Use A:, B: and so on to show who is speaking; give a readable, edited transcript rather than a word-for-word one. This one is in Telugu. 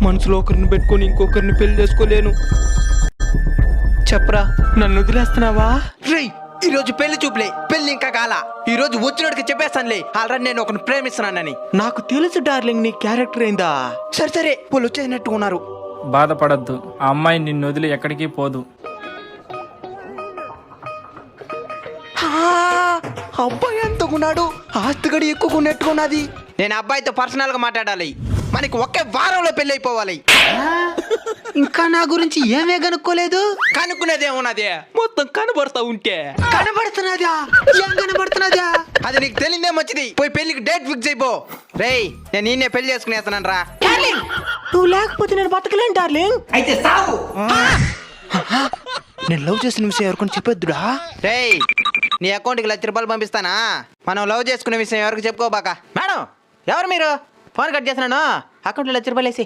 A: మనసులో ఒకరిని పెట్టుకొని ఇంకొకరిని పెళ్లి చేసుకోలేను. చెప్పరా, నన్ను వదిలేస్తున్నావా?
B: రేయ్, ఈ రోజు పెళ్లి చూపులే, పెళ్లి ఇంకా కాల. ఈ రోజు వచ్చినోడికి చెప్పేస్తానులే, ఆల్రెడీ నేను ఒకరిని ప్రేమిస్తున్నానని.
A: నాకు తెలుసు డార్లింగ్, నీ క్యారెక్టర్ ఏందా.
B: సరే వాళ్ళు వచ్చేసినట్టు ఉన్నారు.
C: బాధపడద్దు, ఆ అమ్మాయి నిన్ను వదిలి ఎక్కడికి పోదు.
B: అబ్బాయి ఎంతకున్నాడు, ఆస్తిగడి ఎక్కువకున్నట్టుకున్నది. నేను అబ్బాయితో పర్సనల్ గా మాట్లాడాలి, మనకి ఒకే వారంలో పెళ్లి అయిపోవాలి.
A: ఇంకా నా గురించి ఏమే కనుక్కోలేదు?
B: కనుక్కునేది ఏమున్నది,
A: మొత్తం కనబడతా ఉంటే.
B: కనబడుతున్నదా?
A: ఏం కనబడుతున్నదా?
B: అది నీకు తెలియదే మంచిది. పోయి పెళ్లికి డేట్ ఫిక్స్ అయిపో. రేయ్, నేను నిన్నే పెళ్లి చేసుకునేస్తాను రా.
A: నువ్వు లేకపోతే నేను బతకలేను డార్లింగ్.
B: అయితే సావు.
A: నేను లవ్ చేసిన విషయం ఎవరికొని చెప్పొద్దుడా?
B: రేయ్, నీ అకౌంట్కి ₹1,00,000 పంపిస్తానా? మనం లవ్ చేసుకునే విషయం ఎవరికి చెప్పుకోబాక. మేడం, ఎవరు మీరు? ఫోన్ కట్ చేస్తున్నాను, అకౌంట్లో ₹1,00,000 వేసి.